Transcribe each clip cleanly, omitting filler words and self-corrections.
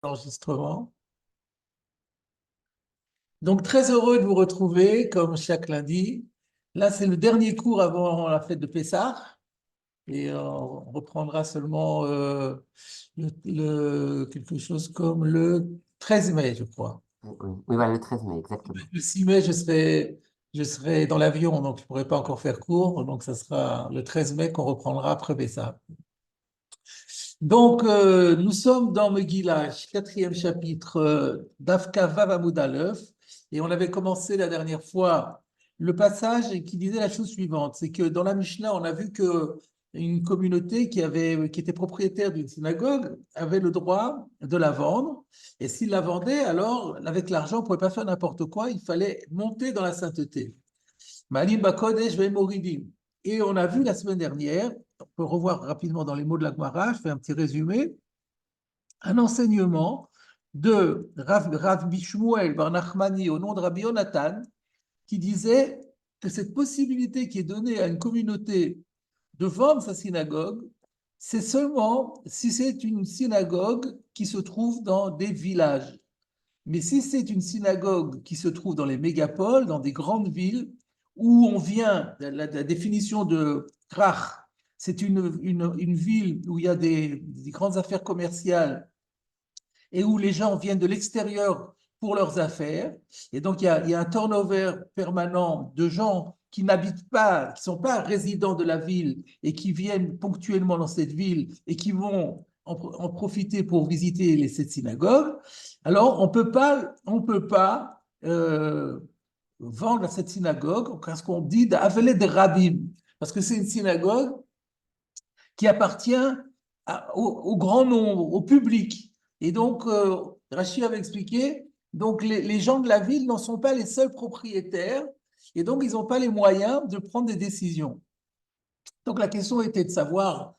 Enregistrement. Donc, très heureux de vous retrouver, comme chaque lundi. Là, c'est le dernier cours avant la fête de Pessah. Et on reprendra seulement quelque chose comme le 13 mai, je crois. Oui, voilà, le 13 mai, exactement. Le 6 mai, je serai dans l'avion, donc je ne pourrai pas encore faire cours. Donc, ça sera le 13 mai qu'on reprendra après Pessah. Donc, nous sommes dans Megillah, quatrième chapitre, d'Afka Vav Amud Aleph, et on avait commencé la dernière fois le passage qui disait la chose suivante, c'est que dans la Mishnah, on a vu que une communauté qui était propriétaire d'une synagogue avait le droit de la vendre, et s'il la vendait, alors avec l'argent, on ne pouvait pas faire n'importe quoi, il fallait monter dans la sainteté. Malim Bakodesh Ve'moridim. Et on a vu la semaine dernière, on peut revoir rapidement dans les mots de la Gemara, je fais un petit résumé, un enseignement de Rav Bishmuel Bar Nachmani au nom de Rabbi Yonatan, qui disait que cette possibilité qui est donnée à une communauté de vendre sa synagogue, c'est seulement si c'est une synagogue qui se trouve dans des villages. Mais si c'est une synagogue qui se trouve dans les mégapoles, dans des grandes villes, où on vient, la définition de Krach, c'est une ville où il y a des grandes affaires commerciales et où les gens viennent de l'extérieur pour leurs affaires. Et donc, il y a un turnover permanent de gens qui n'habitent pas, qui ne sont pas résidents de la ville et qui viennent ponctuellement dans cette ville et qui vont en profiter pour visiter cette synagogue. Alors, on peut pas vendre à cette synagogue, ce qu'on dit d'Avelet de Rabim, parce que c'est une synagogue qui appartient au grand nombre, au public. Et donc, Rachid avait expliqué, donc les gens de la ville n'en sont pas les seuls propriétaires, et donc ils n'ont pas les moyens de prendre des décisions. Donc la question était de savoir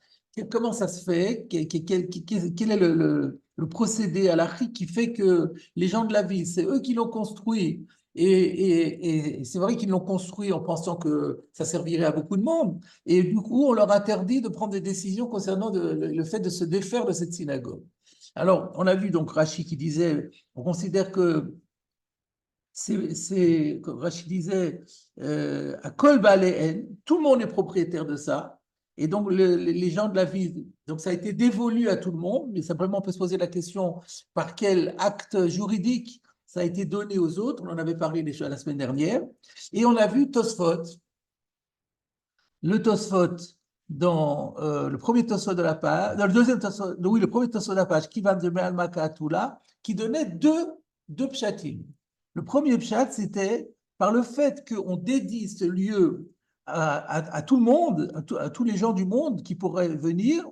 comment ça se fait, quel est le procédé à l'Afrique qui fait que les gens de la ville, c'est eux qui l'ont construit. Et c'est vrai qu'ils l'ont construit en pensant que ça servirait à beaucoup de monde. Et du coup, on leur interdit de prendre des décisions concernant le fait de se défaire de cette synagogue. Alors, on a vu donc Rachid qui disait, on considère que comme Rachid disait, à Kol Baléen, tout le monde est propriétaire de ça. Et donc, les gens de la ville, donc ça a été dévolu à tout le monde, mais simplement on peut se poser la question par quel acte juridique ça a été donné aux autres. On en avait parlé déjà la semaine dernière. Et on a vu Tosfot, le Tosfot dans le premier Tosfot de la page, dans le deuxième Tosfot, oui, le premier Tosfot de la page, qui va de Me'al Makatoula, qui donnait deux pshatim. Le premier pshat, c'était par le fait qu'on dédie ce lieu à tout le monde, à tous les gens du monde qui pourraient venir,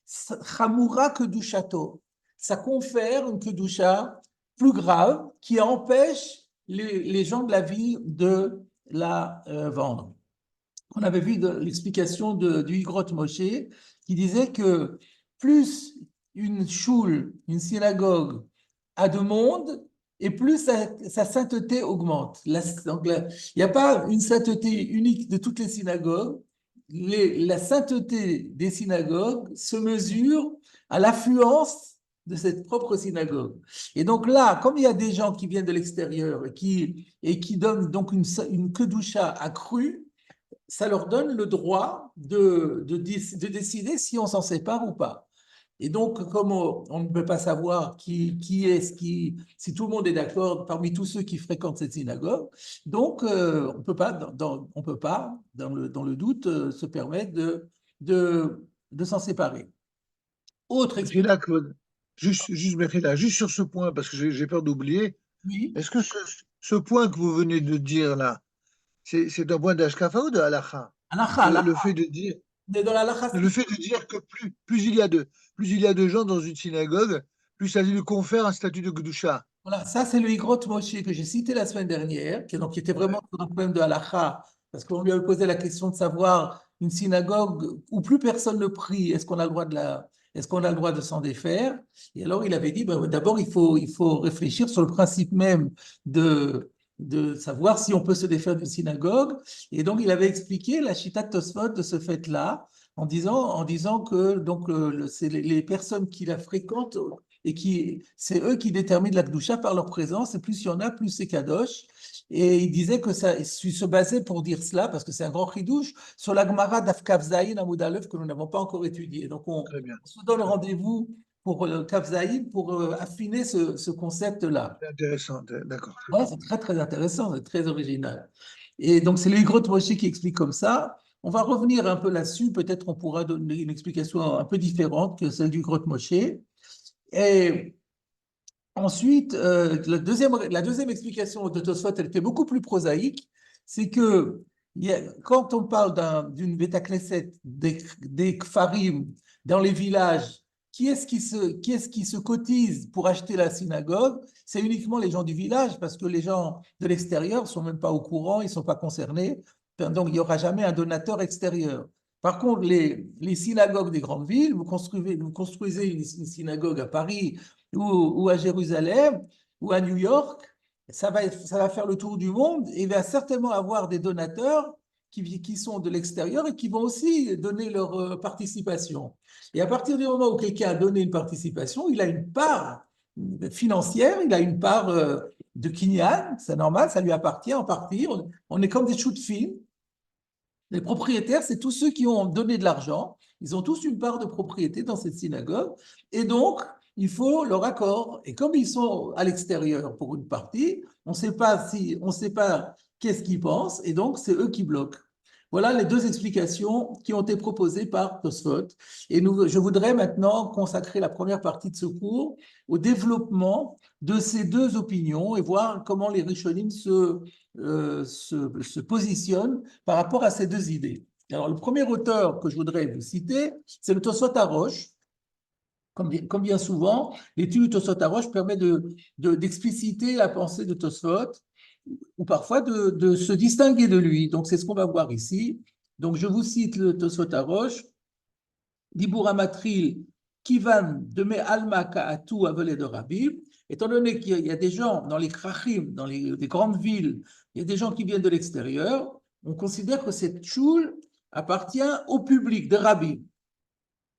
Chamoura Kedushato. Ça confère une Kedusha plus grave qui empêche les gens de la ville de la vendre. On avait vu l'explication du Higrot Moshe qui disait que plus une choule, une synagogue a de monde, et plus sa sainteté augmente. Donc, il n'y a pas une sainteté unique de toutes les synagogues. La sainteté des synagogues se mesure à l'affluence de cette propre synagogue. Et donc là, comme il y a des gens qui viennent de l'extérieur et qui donnent donc une kedusha accrue, ça leur donne le droit de décider si on s'en sépare ou pas. Et donc, comme on ne peut pas savoir si tout le monde est d'accord parmi tous ceux qui fréquentent cette synagogue, donc on ne peut pas, dans le doute, se permettre de s'en séparer. Autre Et puis explication. là, Claude, juste sur ce point, parce que j'ai peur d'oublier, Oui, est-ce que ce point que vous venez de dire là, c'est un point d'Ashkafa ou de Halacha? halakha, Le halakha. fait de dire, Mais dans la halakha le stricte, fait de dire que plus il y a de gens dans une synagogue, plus ça lui confère un statut de Gdusha. voilà, ça c'est le Higrot Moshe que j'ai cité la semaine dernière, qui était vraiment Ouais. sur un problème de halakha, parce qu'on lui avait posé la question de savoir une synagogue où plus personne ne prie, est-ce qu'on a le droit de s'en défaire? Et alors il avait dit, ben, d'abord il faut réfléchir sur le principe même de savoir si on peut se défaire d'une synagogue. Et donc il avait expliqué la Chita de Tosfot de ce fait-là, en disant que donc, c'est les personnes qui la fréquentent et c'est eux qui déterminent la Kedusha par leur présence, et plus il y en a, plus c'est Kadosh. Et il disait que ça, il se basait pour dire cela, parce que c'est un grand chidouche, sur la Gemara d'Afkav Zayin à Moudalev que nous n'avons pas encore étudié. Donc Très bien. on se donne rendez-vous pour Kav Zayin pour affiner ce concept-là. C'est intéressant. D'accord. Ouais, c'est très très intéressant, c'est très original. Et donc c'est l'Igrot Moshe qui explique comme ça. On va revenir un peu là-dessus, peut-être on pourra donner une explication un peu différente que celle du Grotte Moshe. Et ensuite, la deuxième explication de Tosfot, elle était beaucoup plus prosaïque, c'est que quand on parle d'une Beta Knesset, des Kfarim, dans les villages, qui est-ce qui se cotise pour acheter la synagogue? C'est uniquement les gens du village, parce que les gens de l'extérieur ne sont même pas au courant, ils ne sont pas concernés, donc il n'y aura jamais un donateur extérieur. Par contre, les synagogues des grandes villes, vous construisez une synagogue à Paris, ou à Jérusalem, ou à New York, ça va faire le tour du monde et il va certainement avoir des donateurs qui sont de l'extérieur et qui vont aussi donner leur participation. Et à partir du moment où quelqu'un a donné une participation, il a une part financière, il a une part de kinyan, c'est normal, ça lui appartient en partie. On est comme des choux de films. Les propriétaires, c'est tous ceux qui ont donné de l'argent. Ils ont tous une part de propriété dans cette synagogue. Et donc, il faut leur accord. Et comme ils sont à l'extérieur pour une partie, on ne sait pas qu'est-ce qu'ils pensent. Et donc, c'est eux qui bloquent. Voilà les deux explications qui ont été proposées par Tosfot. Et je voudrais maintenant consacrer la première partie de ce cours au développement de ces deux opinions et voir comment les Rishonim se positionnent par rapport à ces deux idées. Alors, le premier auteur que je voudrais vous citer, c'est le Tosfot Harosh. Comme bien souvent, l'étude du Tosfot Harosh permet d'expliciter la pensée de Tosfot ou parfois de se distinguer de lui. Donc, c'est ce qu'on va voir ici. Donc, je vous cite le Tosfot Harosh. Dibur Amatril, Kivan de me alma ka'atu avelé de Rabbi. Étant donné qu'il y a des gens dans les krachim, dans les grandes villes, il y a des gens qui viennent de l'extérieur, on considère que cette choule appartient au public de Rabbi.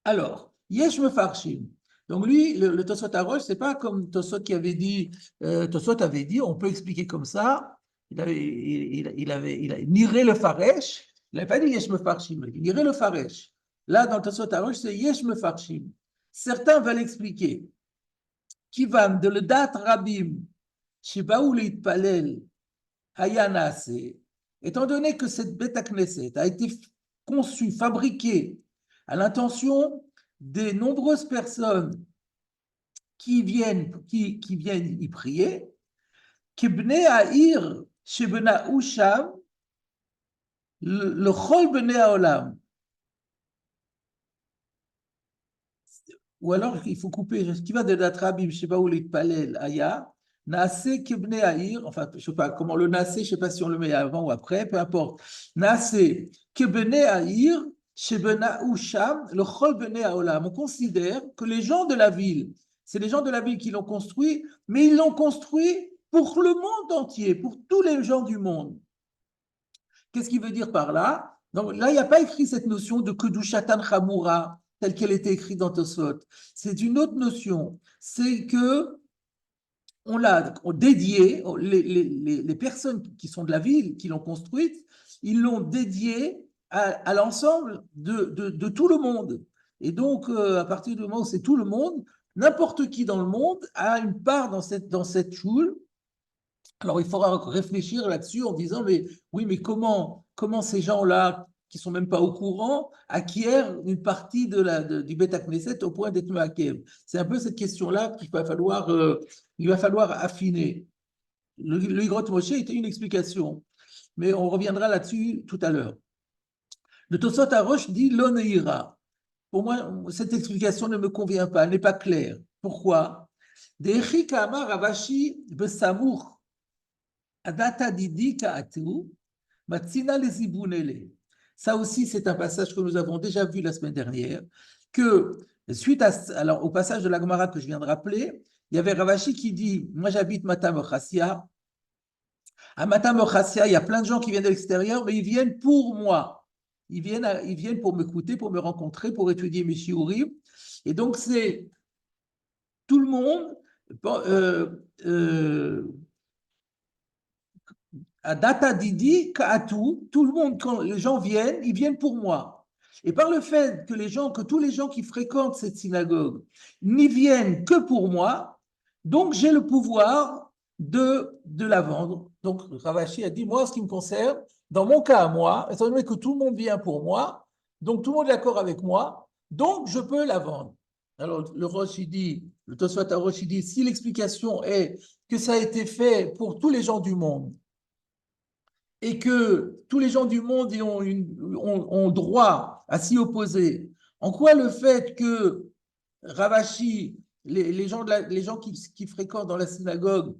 Alors, Yesh Mefarshim. Donc lui, le Tosfot Harosh, c'est pas comme Tosfot qui avait dit, Tosfot avait dit, on peut expliquer comme ça. Il a niré le faresh. Il n'avait pas dit Yesh Mefarshim, il niré le faresh. Là, dans le Tosfot Harosh, c'est Yesh Mefarshim. Certains veulent expliquer. Kivan de le dat Rabim, Shibaou Litpalel, Hayanase. Étant donné que cette Beta Knesset a été conçue, fabriquée à l'intention des nombreuses personnes qui viennent y prier, Kibne Aïr Shebena Usham, le Chol Bene Haolam. Ou alors, il faut couper, ce qui va de l'Atrabim, je ne sais pas où les palais, Aya, Naase Kibne Aïr, enfin, je ne sais pas comment le Naase, je ne sais pas si on le met avant ou après, peu importe. Naase Kibne Aïr, Shebena Usham, le Chol Bene Haolam. On considère que les gens de la ville, c'est les gens de la ville qui l'ont construit, mais ils l'ont construit pour le monde entier, pour tous les gens du monde. Qu'est-ce qu'il veut dire par là? Donc là, il n'y a pas écrit cette notion de Kedushatan Chamura, telle qu'elle était écrite dans Tosfot. C'est une autre notion. C'est que on l'a dédié, les personnes qui sont de la ville, qui l'ont construite, ils l'ont dédié à l'ensemble de tout le monde. Et donc, à partir du moment où c'est tout le monde, n'importe qui dans le monde a une part dans cette choule. Alors, il faudra réfléchir là-dessus en disant, mais oui, mais comment ces gens-là, qui ne sont même pas au courant, acquièrent une partie du Beta Knesset au point d'être Mehakev? C'est un peu cette question-là qu'il va falloir affiner. Le Higrot Moshe était une explication, mais on reviendra là-dessus tout à l'heure. Le Tosfot Harosh dit l'Oneira. Pour moi, cette explication ne me convient pas, elle n'est pas claire. Pourquoi? De'echi ka'amar Ravashi besamuch adata didi ka'atu matzina lezibunele. Ça aussi, c'est un passage que nous avons déjà vu la semaine dernière, que suite au passage de la Gemara que je viens de rappeler, il y avait Ravashi qui dit, moi j'habite Matam Chassia. À Matam Chassia, il y a plein de gens qui viennent de l'extérieur, mais ils viennent pour moi. Ils viennent pour m'écouter, pour me rencontrer, pour étudier mes shiurim. Et donc, c'est tout le monde, euh, à data didi, tout le monde, quand les gens viennent, ils viennent pour moi. Et par le fait que tous les gens qui fréquentent cette synagogue n'y viennent que pour moi, donc j'ai le pouvoir de la vendre. Donc Ravashi a dit, moi, ce qui me concerne, dans mon cas à moi, étant donné que tout le monde vient pour moi, donc tout le monde est d'accord avec moi, donc je peux la vendre. Alors le Rosh, il dit, le Tosfot Rosh, il dit, si l'explication est que ça a été fait pour tous les gens du monde, et que tous les gens du monde ont droit à s'y opposer, en quoi le fait que Ravashi, les gens qui fréquentent dans la synagogue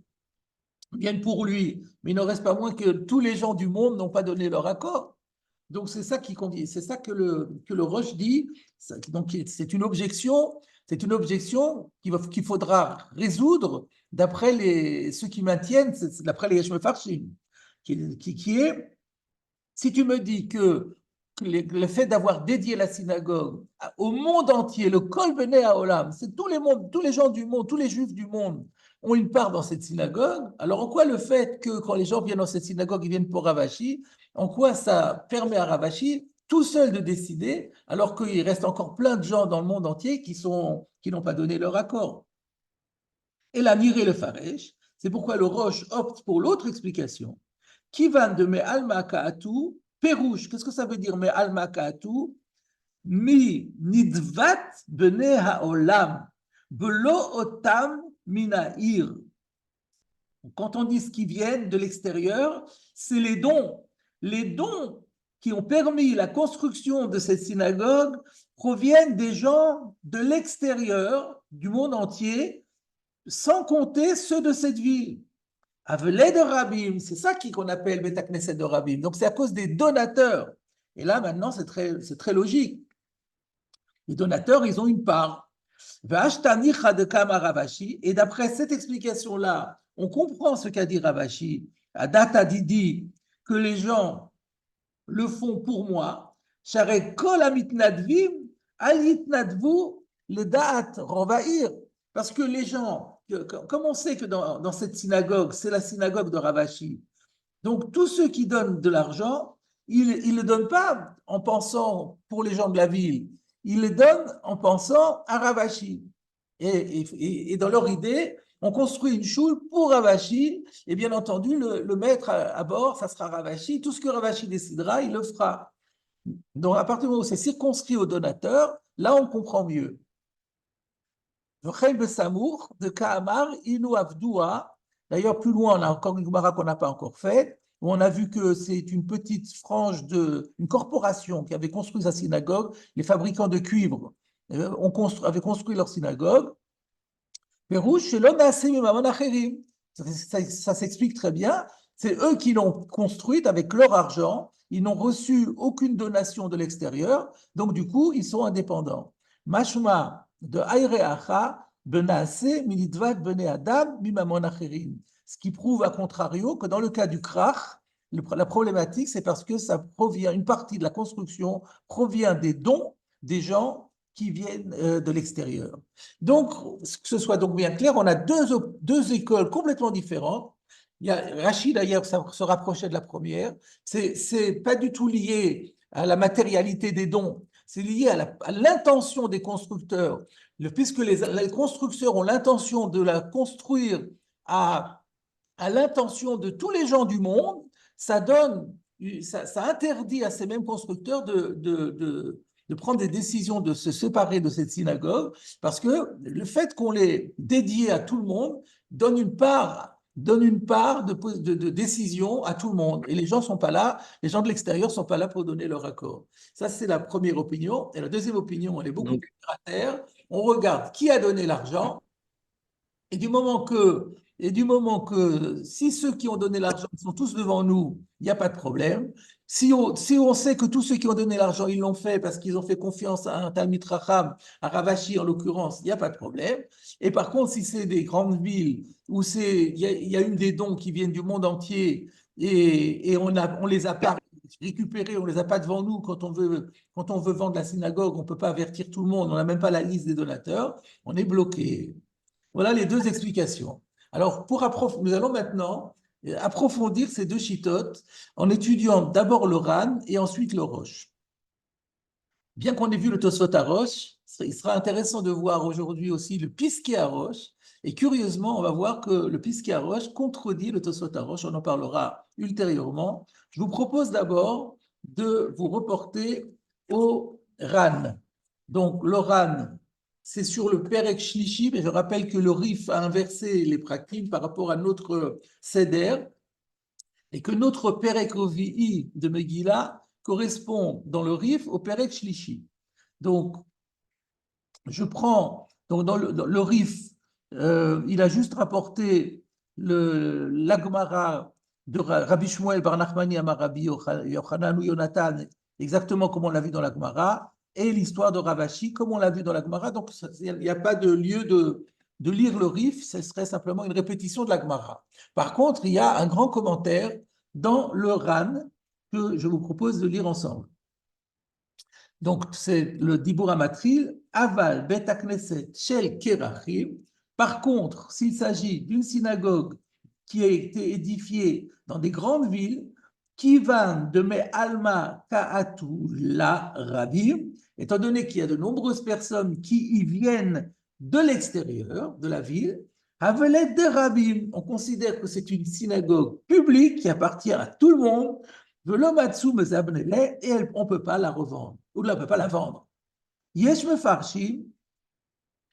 viennent pour lui, mais il n'en reste pas moins que tous les gens du monde n'ont pas donné leur accord. Donc c'est ça qui convient, c'est ça que le Roche dit. Donc c'est une objection qu'il faudra résoudre d'après ceux qui maintiennent, d'après les Yesh Mefarshim, qui est, si tu me dis que le fait d'avoir dédié la synagogue au monde entier, le Kol Bnei Haolam, c'est tous les gens du monde, tous les juifs du monde ont une part dans cette synagogue, alors en quoi le fait que quand les gens viennent dans cette synagogue, ils viennent pour Ravashi, en quoi ça permet à Ravashi tout seul de décider, alors qu'il reste encore plein de gens dans le monde entier qui n'ont pas donné leur accord. Et la Niré le Faresh, c'est pourquoi le Roche opte pour l'autre explication. Kivan de me alma ka'atu, perouche. Qu'est-ce que ça veut dire me alma ka'atu? Mi nidvat bene haolam, belo otam minair. Quand on dit ce qui viennent de l'extérieur, c'est les dons. Les dons qui ont permis la construction de cette synagogue proviennent des gens de l'extérieur, du monde entier, sans compter ceux de cette ville. Avelé de Rabim, c'est ça qu'on appelle Beth Knesset de Rabim. Donc c'est à cause des donateurs. Et là maintenant c'est très logique. Les donateurs, ils ont une part. Et d'après cette explication-là, on comprend ce qu'a dit Ravashi, à Data Didi, que les gens le font pour moi. Share kol amitnadvim al yitnadvu le da'at rovair. Parce que les gens, comme on sait que dans cette synagogue, c'est la synagogue de Ravashi, donc tous ceux qui donnent de l'argent, ils ne le donnent pas en pensant pour les gens de la ville, ils le donnent en pensant à Ravashi. Et dans leur idée, on construit une choule pour Ravashi, et bien entendu, le maître à bord, ça sera Ravashi, tout ce que Ravashi décidera, il le fera. Donc à partir du moment où c'est circonscrit aux donateurs, là on comprend mieux. De Kahamar, Inu Avdoua. D'ailleurs, plus loin, on a encore une Gemara qu'on n'a pas encore faite, où on a vu que c'est une petite frange une corporation qui avait construit sa synagogue, les fabricants de cuivre avaient construit leur synagogue. Ça s'explique très bien. C'est eux qui l'ont construite avec leur argent. Ils n'ont reçu aucune donation de l'extérieur. Donc, du coup, ils sont indépendants. Mashma de Ayreacha, Benase, Militvat, Bene Adam, Mimamon Acherim. Ce qui prouve, à contrario, que dans le cas du krach, la problématique, c'est parce que une partie de la construction provient des dons des gens qui viennent de l'extérieur. Donc, que ce soit donc bien clair, on a deux écoles complètement différentes. Il y a Rachid, d'ailleurs, se rapprochait de la première. C'est pas du tout lié à la matérialité des dons, c'est lié à l'intention des constructeurs. Puisque les constructeurs ont l'intention de la construire à l'intention de tous les gens du monde, ça interdit à ces mêmes constructeurs de prendre des décisions de se séparer de cette synagogue, parce que le fait qu'on les dédie à tout le monde donne une part de décision à tout le monde. Et les gens sont pas là, les gens de l'extérieur sont pas là pour donner leur accord. Ça, c'est la première opinion. Et la deuxième opinion, elle est beaucoup plus terre à terre. On regarde qui a donné l'argent, et du moment que si ceux qui ont donné l'argent sont tous devant nous, il n'y a pas de problème. Si on sait que tous ceux qui ont donné l'argent, ils l'ont fait parce qu'ils ont fait confiance à un Talmid Racham, à Ravashi en l'occurrence, il n'y a pas de problème. Et par contre, si c'est des grandes villes où il y a eu des dons qui viennent du monde entier et on les a pas récupérés, on les a pas devant nous quand on veut vendre la synagogue, on ne peut pas avertir tout le monde, on n'a même pas la liste des donateurs, on est bloqué. Voilà les deux explications. Alors, nous allons maintenant approfondir ces deux chitotes en étudiant d'abord le Ran et ensuite le Rosh. Bien qu'on ait vu le Tosfot à Rosh, il sera intéressant de voir aujourd'hui aussi le Piskei à Rosh. Et curieusement, on va voir que le Piskei à Rosh contredit le Tosfot à Rosh. On en parlera ultérieurement. Je vous propose d'abord de vous reporter au Ran. Donc, le Ran, c'est sur le Perek Shlishi, mais je rappelle que le Rif a inversé les prakim par rapport à notre Seder, et que notre Perek Ovi'i de Megillah correspond dans le Rif au Perek Shlishi. Donc, je prends, donc dans le Rif, il a juste rapporté l'Agmara de Rabbi Shmuel Bar Nachmani Amar Rabbi Yochanan ou Yonatan, exactement comme on l'a vu dans l'Agmara, et l'histoire de Ravashi, comme on l'a vu dans l'Agmara. Donc, il n'y a pas de lieu de lire le Rif, ce serait simplement une répétition de l'Agmara. Par contre, il y a un grand commentaire dans le Ran que je vous propose de lire ensemble. Donc, c'est le Dibur Amatril, Aval Bet Knesset Shel Kerachim. Par contre, s'il s'agit d'une synagogue qui a été édifiée dans des grandes villes, Kivan de Me Alma Ka'atu La Rabim, étant donné qu'il y a de nombreuses personnes qui y viennent de l'extérieur de la ville, Avelet de Rabim, on considère que c'est une synagogue publique qui appartient à tout le monde, et on ne peut pas la revendre, ou on ne peut pas la vendre. Yesh mefarshim,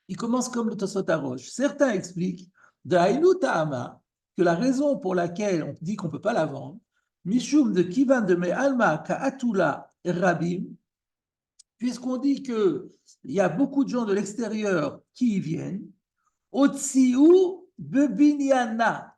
il commence comme le Tosfot Arosh. Certains expliquent, d'Aïnu Ta'ama, que la raison pour laquelle on dit qu'on ne peut pas la vendre, Mishum de Kivan de Me'alma Ka'atula Rabim, puisqu'on dit qu'il y a beaucoup de gens de l'extérieur qui y viennent, Otsiu Bebinyana.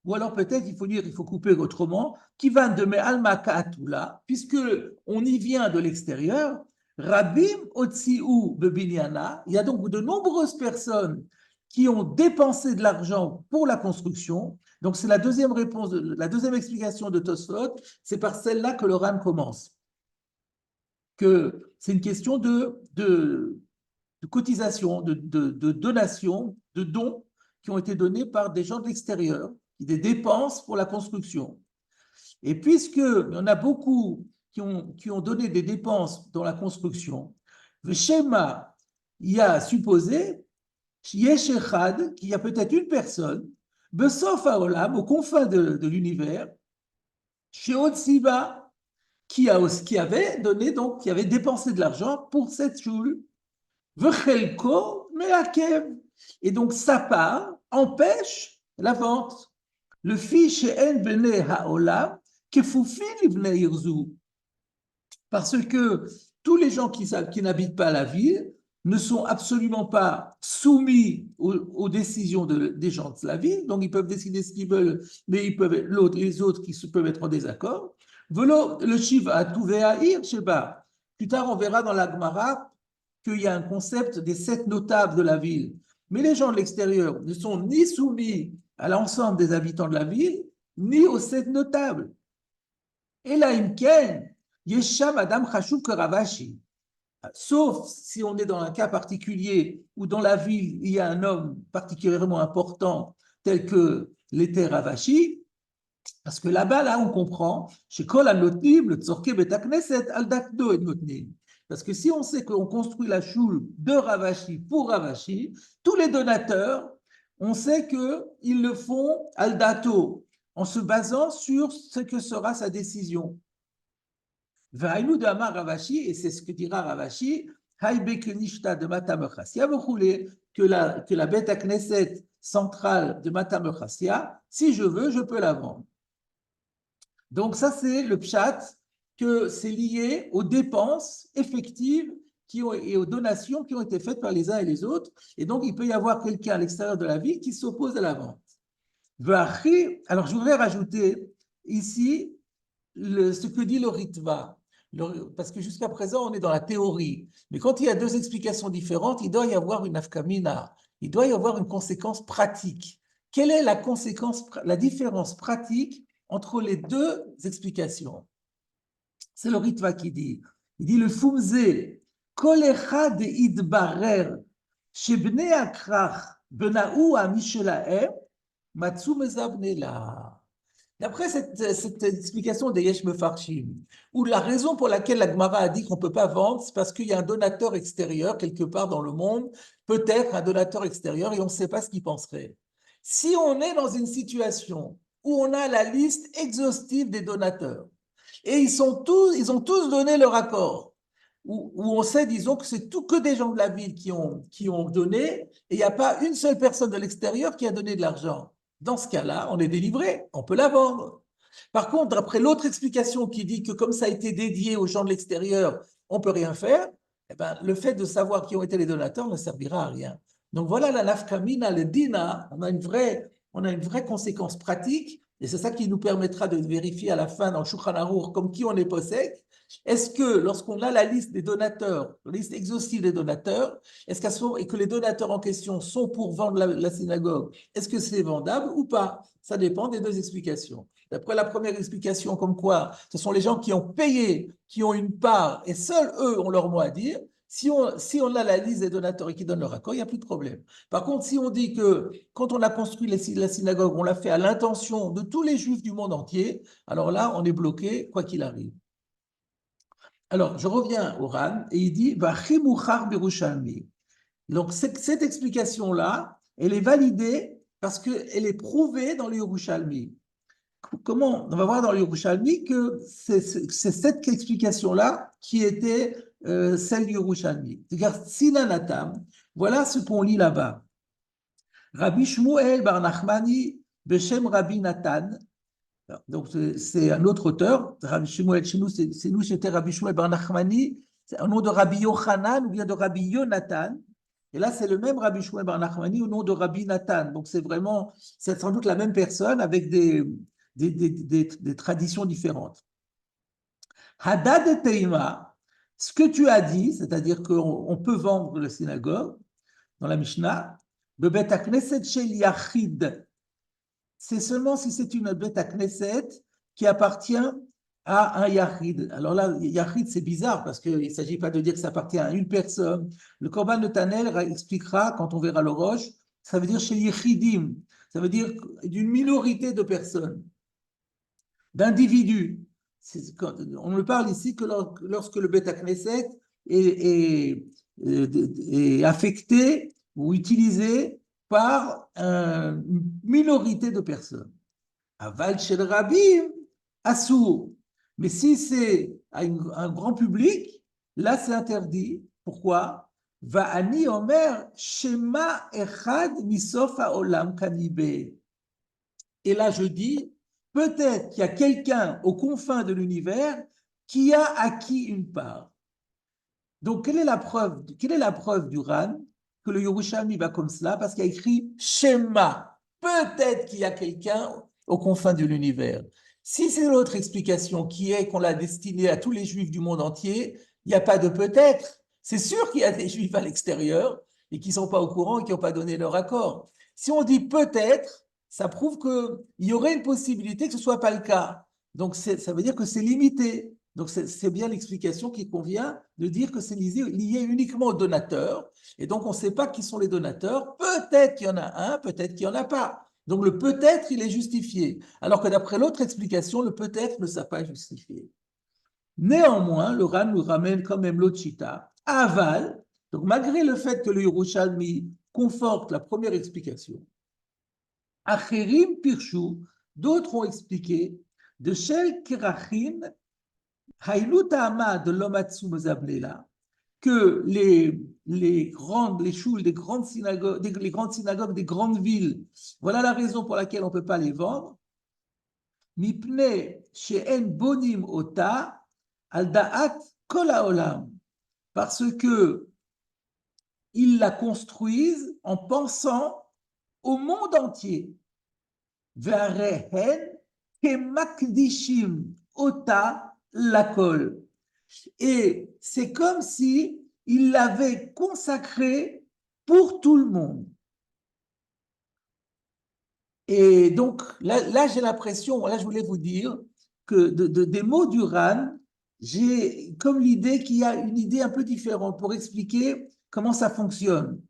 Ou alors peut-être il faut dire, il faut couper autrement, qui va de Me'alma Ka'atula, puisque on y vient de l'extérieur, Rabim Otsiu Bebinyana, il y a donc de nombreuses personnes qui ont dépensé de l'argent pour la construction. Donc c'est la deuxième réponse, la deuxième explication de Tosfot, c'est par celle-là que le Ran commence. Que c'est une question de cotisation, de donation, de dons qui ont été donnés par des gens de l'extérieur, des dépenses pour la construction. Et puisqu'il y en a beaucoup qui ont donné des dépenses dans la construction, le schéma y a supposé qu'il y a peut-être une personne, Besof Haolam, aux confins de l'univers, chez Otsiba, qui avait donné, donc, qui avait dépensé de l'argent pour cette choule. Vechelko meakev. Et donc, sa part empêche la vente. Le fiche en bene haolam kefufin livne irzu. Parce que tous les gens qui n'habitent pas la ville ne sont absolument pas soumis aux décisions des gens de la ville, donc ils peuvent décider ce qu'ils veulent, mais les autres qui peuvent être en désaccord. Velo le shiv a touvé à ir, Sheba. Plus tard, on verra dans la Gemara qu'il y a un concept des 7 notables de la ville. Mais les gens de l'extérieur ne sont ni soumis à l'ensemble des habitants de la ville, ni aux 7 notables. Et là, Imken, Yesha Madame Chashub Karavashi. Sauf si on est dans un cas particulier où dans la ville, il y a un homme particulièrement important tel que l'était Ravashi, parce que là-bas, là, on comprend, chez Kol Anotnim, le Tzorke Betakneset, Aldakdo et Notnim. Parce que si on sait qu'on construit la choule de Ravashi pour Ravashi, tous les donateurs, on sait qu'ils le font al dato, en se basant sur ce que sera sa décision. Vaïnou d'Amar Ravashi, et c'est ce que dira Ravashi, Haïbekenishta de Matam Chassia, que la bête à Knesset centrale de Matam Chassia, si je veux, je peux la vendre. Donc ça, c'est le pshat, que c'est lié aux dépenses effectives et aux donations qui ont été faites par les uns et les autres. Et donc, il peut y avoir quelqu'un à l'extérieur de la ville qui s'oppose à la vente. Alors, je voudrais rajouter ici ce que dit le Ritva, parce que jusqu'à présent, on est dans la théorie. Mais quand il y a deux explications différentes, il doit y avoir une afkamina, il doit y avoir une conséquence pratique. Quelle est la différence pratique entre les deux explications? C'est le Ritva qui dit. Il dit le Fumze, Kol echad idbarer, Shebnei Akrach Bena'u Amishelahem Matsu Mezabnela. D'après cette explication des Yesh Mefarshim, où la raison pour laquelle la Gemara a dit qu'on ne peut pas vendre, c'est parce qu'il y a un donateur extérieur quelque part dans le monde, peut-être un donateur extérieur, et on ne sait pas ce qu'il penserait. Si on est dans une situation où on a la liste exhaustive des donateurs, et ils ont tous donné leur accord, où on sait, disons, que c'est tout que des gens de la ville qui ont donné, et il n'y a pas une seule personne de l'extérieur qui a donné de l'argent. Dans ce cas-là, on est délivré, on peut la vendre. Par contre, après l'autre explication qui dit que comme ça a été dédié aux gens de l'extérieur, on ne peut rien faire, eh ben, le fait de savoir qui ont été les donateurs ne servira à rien. Donc voilà la nafkamina, le dina, on a une vraie conséquence pratique, et c'est ça qui nous permettra de vérifier à la fin dans le Shulchan Aruch comme qui on est possède. Est-ce que lorsqu'on a la liste des donateurs, la liste exhaustive des donateurs, et que les donateurs en question sont pour vendre la synagogue, est-ce que c'est vendable ou pas? Ça dépend des deux explications. D'après la première explication, comme quoi ce sont les gens qui ont payé, qui ont une part, et seuls eux ont leur mot à dire, si on a la liste des donateurs et qui donnent leur accord, il n'y a plus de problème. Par contre, si on dit que quand on a construit la synagogue, on l'a fait à l'intention de tous les juifs du monde entier, alors là, on est bloqué, quoi qu'il arrive. Alors, je reviens au Ran, et il dit, Vachimuchar Birushalmi. Donc, cette explication-là, elle est validée parce qu'elle est prouvée dans le Yerushalmi. Comment? On va voir dans le Yerushalmi que c'est cette explication-là qui était celle du Yerushalmi. C'est-à-dire, Sinanatam, voilà ce qu'on lit là-bas. Rabbi Shmuel Bar Nachmani Beshem Rabbi Natan. Donc, c'est un autre auteur, Rabbi Shmuel, chez nous, c'était Rabbi Shmuel Bar Nachmani, c'est un nom de Rabbi Yochanan ou bien de Rabbi Yonatan. Et là, c'est le même Rabbi Shmuel Bar Nachmani au nom de Rabbi Nathan. Donc, c'est sans doute la même personne avec des traditions différentes. Hadad et Teima, ce que tu as dit, c'est-à-dire qu'on peut vendre la synagogue, dans la Mishnah, le Bet HaKnesset Shel Yachid, c'est seulement si c'est une Bet HaKnesset qui appartient à un Yachid. Alors là, Yachid, c'est bizarre parce qu'il ne s'agit pas de dire que ça appartient à une personne. Le Korban de Tanel expliquera, quand on verra le Rosh, ça veut dire chez Yechidim, ça veut dire d'une minorité de personnes, d'individus. On ne parle ici que lorsque le Bet HaKnesset est affecté ou utilisé par une minorité de personnes. Aval shel Rabim, Assour. Mais si c'est un grand public, là c'est interdit. Pourquoi? Va'ani omer shema echad misof ha'olam kanibé. Et là je dis, peut-être qu'il y a quelqu'un aux confins de l'univers qui a acquis une part. Donc quelle est la preuve du Ran que le Yerushalmi va comme cela? Parce qu'il y a écrit Shema. Peut-être qu'il y a quelqu'un aux confins de l'univers. Si c'est l'autre explication qui est qu'on l'a destinée à tous les juifs du monde entier, il n'y a pas de peut-être. C'est sûr qu'il y a des juifs à l'extérieur et qui ne sont pas au courant et qui n'ont pas donné leur accord. Si on dit peut-être, ça prouve qu'il y aurait une possibilité que ce ne soit pas le cas. Donc ça veut dire que c'est limité. Donc c'est bien l'explication qui convient de dire que c'est lié uniquement aux donateurs. Et donc on ne sait pas qui sont les donateurs. Peut-être qu'il y en a un, peut-être qu'il n'y en a pas. Donc le peut-être, il est justifié. Alors que d'après l'autre explication, le peut-être ne sera pas justifié. Néanmoins, le Ran nous ramène quand même l'autre chita, aval. Donc malgré le fait que le Yerushalmi conforte la première explication, Acherim Pirshu, d'autres ont expliqué de Shel Kerachin, Haïlut Ta'ama de l'Omatsu Mezablela, que les choules des grandes synagogues, des grandes villes, voilà la raison pour laquelle on ne peut pas les vendre. Mipne she'en bonim ota al da'at kol ha'olam, parce que ils la construisent en pensant au monde entier. Ve'arehen kemakdishim ota lakol. Et c'est comme si il l'avait consacré pour tout le monde. Et donc, là j'ai l'impression, là je voulais vous dire que des mots du Ran, j'ai comme l'idée qu'il y a une idée un peu différente pour expliquer comment ça fonctionne.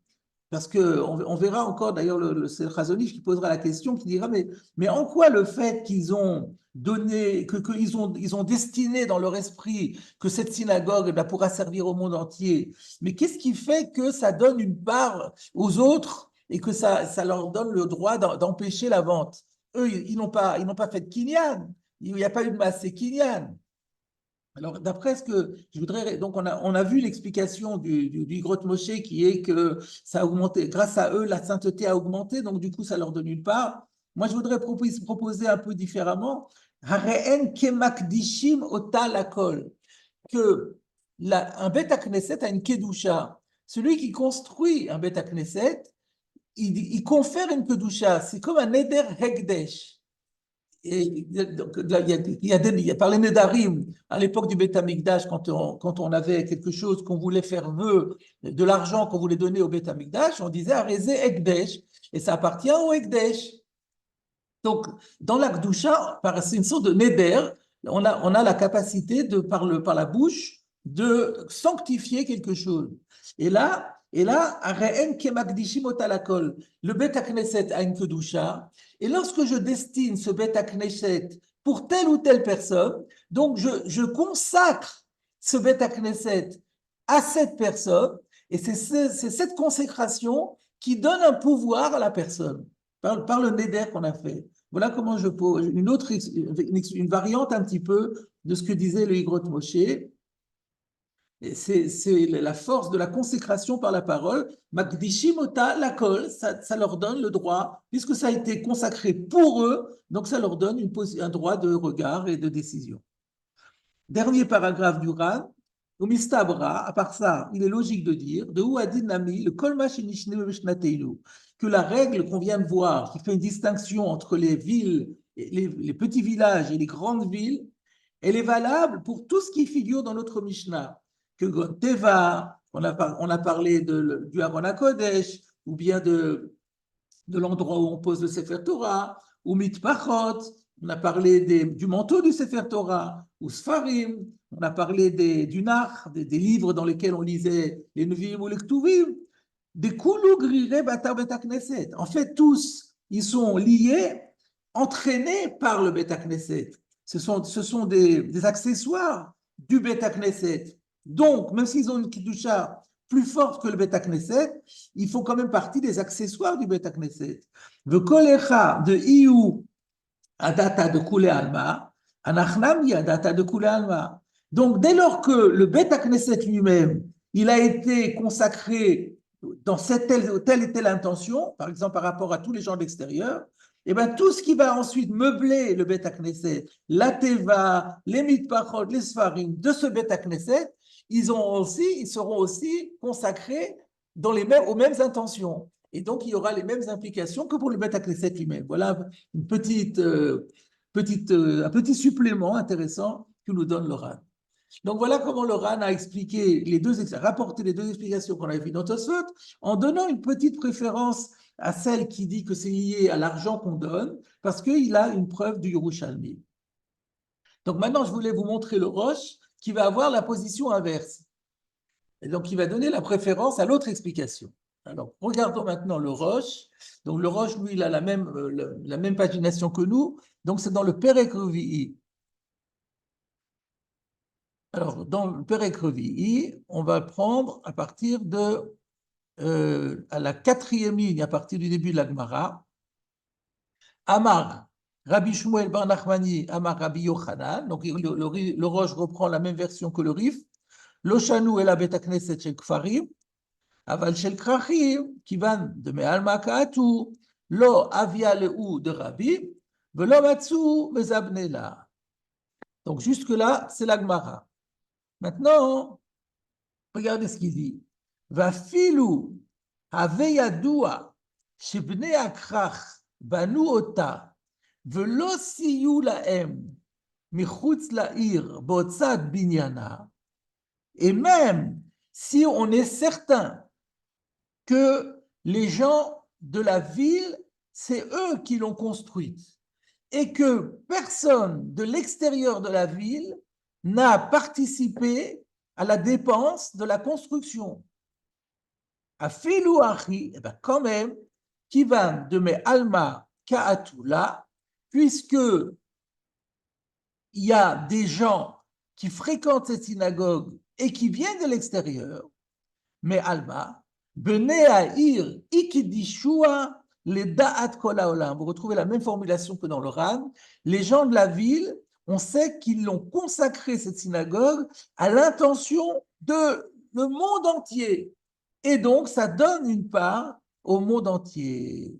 Parce qu'on verra encore d'ailleurs c'est le Chazon Ish qui posera la question, qui dira mais en quoi le fait qu'ils ont donné, ils ont destiné dans leur esprit que cette synagogue pourra servir au monde entier, mais qu'est-ce qui fait que ça donne une part aux autres et que ça leur donne le droit d'empêcher la vente? Eux, ils n'ont pas fait de kinyan, il n'y a pas eu de masse kinyan. Alors, d'après ce que je voudrais, donc on a vu l'explication du Grotte Moshe qui est que ça a augmenté, grâce à eux, la sainteté a augmenté, donc du coup, ça leur donne une part. Moi, je voudrais proposer un peu différemment. Hareen kemakdishim ota lakol, que un Bet Knesset a une kedusha. Celui qui construit un Bet Knesset, il confère une kedusha. C'est comme un neder hekdesh. Et donc, là, il y a par les Nédarim, à l'époque du Beth Amikdash, quand on avait quelque chose qu'on voulait faire vœu, de l'argent qu'on voulait donner au Beth Amikdash, on disait Arezé Ekdesh, et ça appartient au Ekdesh. Donc, dans l'Akdusha, c'est une sorte de Néder, on a la capacité, par la bouche, de sanctifier quelque chose. Et là, Areen Kemakdishim Otalakol, le Beth Knesset a une Kedusha, et lorsque je destine ce Beth Knesset pour telle ou telle personne, donc je consacre ce Beth Knesset à cette personne, et c'est cette consécration qui donne un pouvoir à la personne, par le Néder qu'on a fait. Voilà comment je pose une variante un petit peu de ce que disait le Higrot Moshe. C'est la force de la consécration par la parole. Makdishim ota lakol, ça leur donne le droit, puisque ça a été consacré pour eux, donc ça leur donne un droit de regard et de décision. Dernier paragraphe du Ran. Au Mistabra, à part ça, il est logique de dire, de où a dit Nami, le Kolma Shinishne Meshnateinu, que la règle qu'on vient de voir, qui fait une distinction entre les villes, les petits villages et les grandes villes, elle est valable pour tout ce qui figure dans notre Mishnah. Que Teva, on a parlé du Aaron HaKodesh, ou bien de l'endroit où on pose le Sefer Torah, ou Mitpachot, on a parlé du manteau du Sefer Torah, ou Sfarim, on a parlé du Nach, des livres dans lesquels on lisait les Nevi'im ou les Ktuvim, des Kulu Grire Batar Bet Knesset. En fait, tous, ils sont liés, entraînés par le Bet Knesset. Ce sont des accessoires du Bet Knesset. Donc, même s'ils ont une Kiddusha plus forte que le Bet Knesset, ils font quand même partie des accessoires du Bet Knesset. Le kolecha de Iou adata de Kule Alma, anachnam adata de Kule Alma. Donc, dès lors que le Bet Knesset lui-même, il a été consacré dans telle et telle intention, par exemple par rapport à tous les gens de l'extérieur, et bien tout ce qui va ensuite meubler le Bet Knesset, la Teva, les Mitpachot, les Sfarim de ce Bet Knesset, ils seront aussi consacrés aux mêmes intentions. Et donc, il y aura les mêmes implications que pour le Bet Knesset lui-même. Voilà un petit supplément intéressant que nous donne le Ran. Donc, voilà comment le Ran a rapporté les deux explications qu'on avait vues dans Tosfot, en donnant une petite préférence à celle qui dit que c'est lié à l'argent qu'on donne, parce qu'il a une preuve du Yerushalmi. Donc, maintenant, je voulais vous montrer le Rosh qui va avoir la position inverse. Et donc, il va donner la préférence à l'autre explication. Alors, regardons maintenant le Rosh. Donc, le Rosh, lui, il a la même pagination que nous. Donc, c'est dans le Perek Revi'i. Alors, dans le Perek Revi'i, on va prendre à partir à la 4e ligne, à partir du début de la Gemara. Amar, Rabbi Shmuel bar Nachmani, Amar Rabbi Yochanan. Donc, le Rosh reprend la même version que le Rif. Loshanu el Bet Knesset shel Kfarim. אבל של כרכים, כיוון דמעלמא כעתו, לא אביה לאו דרבים, ולא מצאו מזבנה לה. Donc jusque-là, c'est la Gemara. Maintenant, regardez ce qu'il dit. ואפילו הווה ידוע שבני הכרך בנו אותה, ולא סייעו להם מחוץ לעיר בהוצאת בניינה, et même si on est certain que les gens de la ville, c'est eux qui l'ont construite et que personne de l'extérieur de la ville n'a participé à la dépense de la construction. Afilu achi, eh ben quand même, kivan de me alma ka'atula, puisque il y a des gens qui fréquentent cette synagogue et qui viennent de l'extérieur, mais alma, benei ha'ir ikidishua le da'at kol ha'olam. Vous retrouvez la même formulation que dans le Ran. Les gens de la ville, on sait qu'ils l'ont consacré, cette synagogue, à l'intention de le monde entier. Et donc, ça donne une part au monde entier.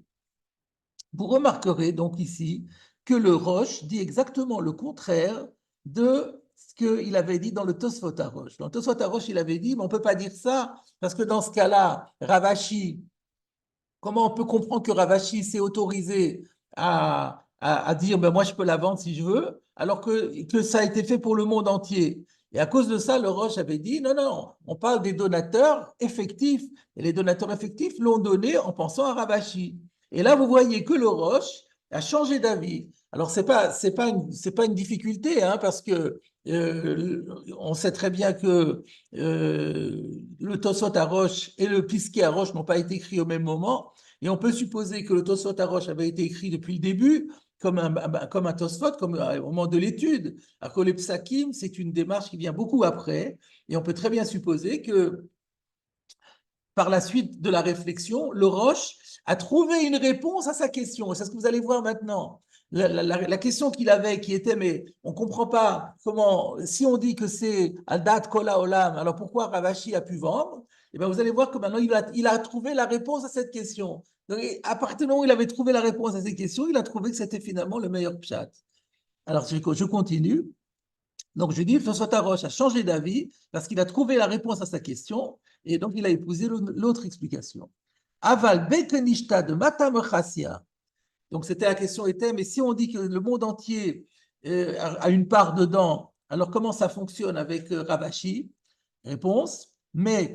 Vous remarquerez donc ici que le Rosh dit exactement le contraire de ce qu'il avait dit dans le Tosfot HaRosh. Dans le Tosfot HaRosh, il avait dit, mais on ne peut pas dire ça, parce que dans ce cas-là, Ravashi, comment on peut comprendre que Ravashi s'est autorisé à dire, ben moi je peux la vendre si je veux, alors que ça a été fait pour le monde entier. Et à cause de ça, le Rosh avait dit, non, non, on parle des donateurs effectifs. Et les donateurs effectifs l'ont donné en pensant à Ravashi. Et là, vous voyez que le Rosh a changé d'avis. Alors, c'est pas une difficulté, hein, parce que on sait très bien que le Tosot HaRosh et le Piskei HaRosh n'ont pas été écrits au même moment. Et on peut supposer que le Tosfot HaRosh avait été écrit depuis le début, comme un Tosfot, comme au moment de l'étude. Alors que les Psakim, c'est une démarche qui vient beaucoup après. Et on peut très bien supposer que par la suite de la réflexion, le Roche a trouvé une réponse à sa question. C'est ce que vous allez voir maintenant. La question qu'il avait, qui était, mais on ne comprend pas comment, si on dit que c'est Al-Dat Kola Olam, alors pourquoi Ravashi a pu vendre? Et bien vous allez voir que maintenant il a trouvé la réponse à cette question. Donc, à partir du moment où il avait trouvé la réponse à cette question, il a trouvé que c'était finalement le meilleur pshat. Alors je continue. Donc je dis, le Tosfot HaRosh a changé d'avis parce qu'il a trouvé la réponse à sa question et donc il a épousé l'autre explication. Aval bekenishta de Matam Chassia. Donc c'était la question était, mais si on dit que le monde entier a une part dedans, alors comment ça fonctionne avec Ravashi? Réponse, mais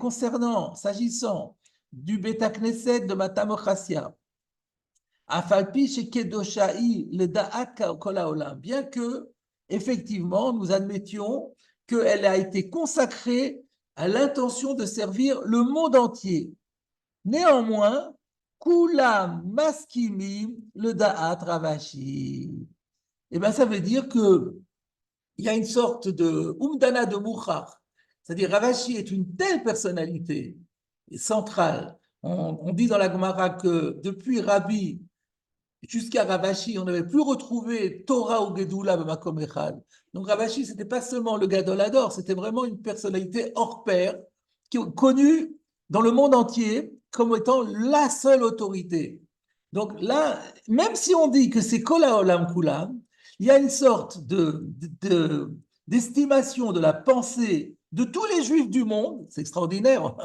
s'agissant du Beta Knesset de Matam Chassia, Afalpi chez Kedoshai le Da'at Kol Haolam, bien que effectivement nous admettions qu'elle a été consacrée à l'intention de servir le monde entier. Néanmoins, Kulam Maskimim le Da'at Ravashi. Eh bien, ça veut dire que il y a une sorte de Umdana de Mouchar. C'est-à-dire, Ravashi est une telle personnalité centrale. On dit dans la Gemara que depuis Rabbi jusqu'à Ravashi, on n'avait plus retrouvé Torah ou Gedula B'Makom Echad. Donc Ravashi, c'était pas seulement le Gadol Hador, c'était vraiment une personnalité hors pair, connue dans le monde entier comme étant la seule autorité. Donc là, même si on dit que c'est Kol Haolam Kulam, il y a une sorte d'estimation de la pensée de tous les juifs du monde, c'est extraordinaire,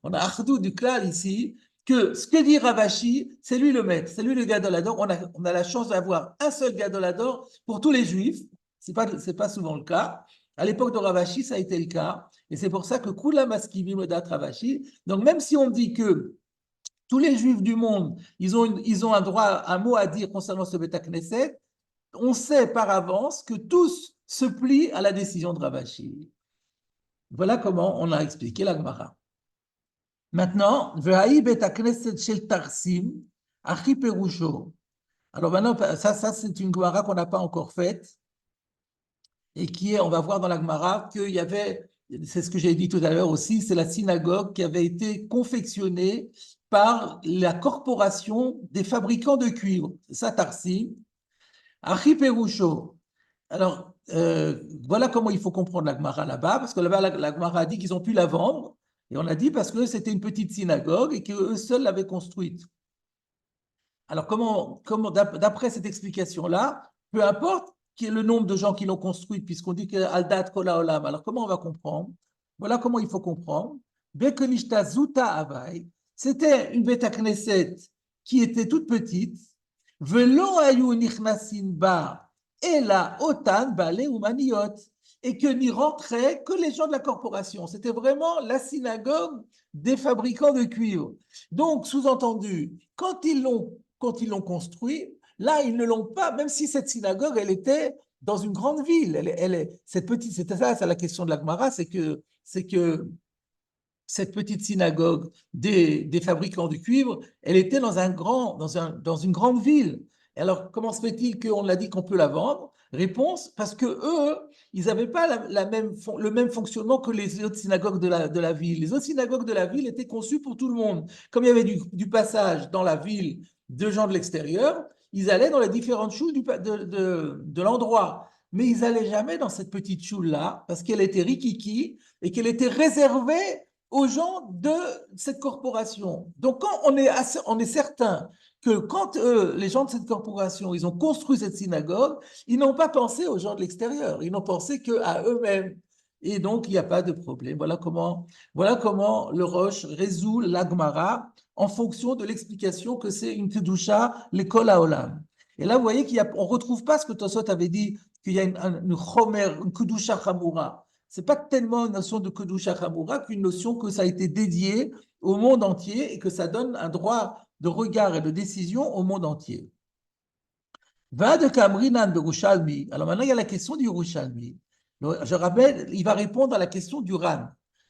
on a Ardou du Klal ici, que ce que dit Ravashi, c'est lui le maître, c'est lui le Gadol Hador. On a la chance d'avoir un seul Gadol Hador pour tous les juifs. C'est pas souvent le cas. À l'époque de Ravashi, ça a été le cas. Et c'est pour ça que Kula Maskivim Odat Ravashi. Donc même si on dit que tous les juifs du monde, ils ont un droit, un mot à dire concernant ce Beta Knesset, on sait par avance que tous se plient à la décision de Ravashi. Voilà comment on a expliqué la Gemara. Maintenant, Vehaï Bet Knesset Shel Tarsim, Achi Perusho. Alors maintenant, ça c'est une Gemara qu'on n'a pas encore faite et qui est, on va voir dans la Gemara qu'il y avait, c'est ce que j'ai dit tout à l'heure aussi, c'est la synagogue qui avait été confectionnée par la corporation des fabricants de cuivre. C'est ça, Tarsim, Achi Perusho. Alors, voilà comment il faut comprendre la Gemara là-bas, parce que là-bas, la Gemara a dit qu'ils ont pu la vendre. Et on a dit parce que c'était une petite synagogue et qu'eux seuls l'avaient construite. Alors, d'après cette explication-là, peu importe quel est le nombre de gens qui l'ont construite, puisqu'on dit que Aldat Kola Olam, alors comment on va comprendre? Voilà comment il faut comprendre. Bekenishta Zuta Avai, c'était une Beta Knesset qui était toute petite. Velo Ayu Nichnasin Ba, et la Otan Bale Umaniot, et que n'y rentraient que les gens de la corporation. C'était vraiment la synagogue des fabricants de cuivre. Donc, sous-entendu, quand ils l'ont construit, là, ils ne l'ont pas, même si cette synagogue, elle était dans une grande ville. Cette petite, c'était ça, c'est la question de la Gemara, c'est que cette petite synagogue des fabricants de cuivre, elle était dans une grande ville. Alors, comment se fait-il qu'on a dit qu'on peut la vendre? Réponse, parce que eux, ils n'avaient pas le même fonctionnement que les autres synagogues de la ville. Les autres synagogues de la ville étaient conçues pour tout le monde. Comme il y avait du passage dans la ville de gens de l'extérieur, ils allaient dans les différentes choules de l'endroit. Mais ils n'allaient jamais dans cette petite choule-là, parce qu'elle était rikiki et qu'elle était réservée aux gens de cette corporation. Donc, quand on est certain que quand les gens de cette corporation, ils ont construit cette synagogue, ils n'ont pas pensé aux gens de l'extérieur, ils n'ont pensé qu'à eux-mêmes. Et donc, il n'y a pas de problème. Voilà comment le Roche résout l'Agmara en fonction de l'explication que c'est une Kedusha, l'école à Olam. Et là, vous voyez qu'on ne retrouve pas ce que Tosot avait dit, qu'il y a une Chomer, une Kedusha Chamura. Ce n'est pas tellement une notion de Kedusha Chamura qu'une notion que ça a été dédié au monde entier et que ça donne un droit de regard et de décision au monde entier. Va de Kamrinan de Yerushalmi. Alors maintenant, il y a la question du Yerushalmi. Je rappelle, il va répondre à la question du Ran.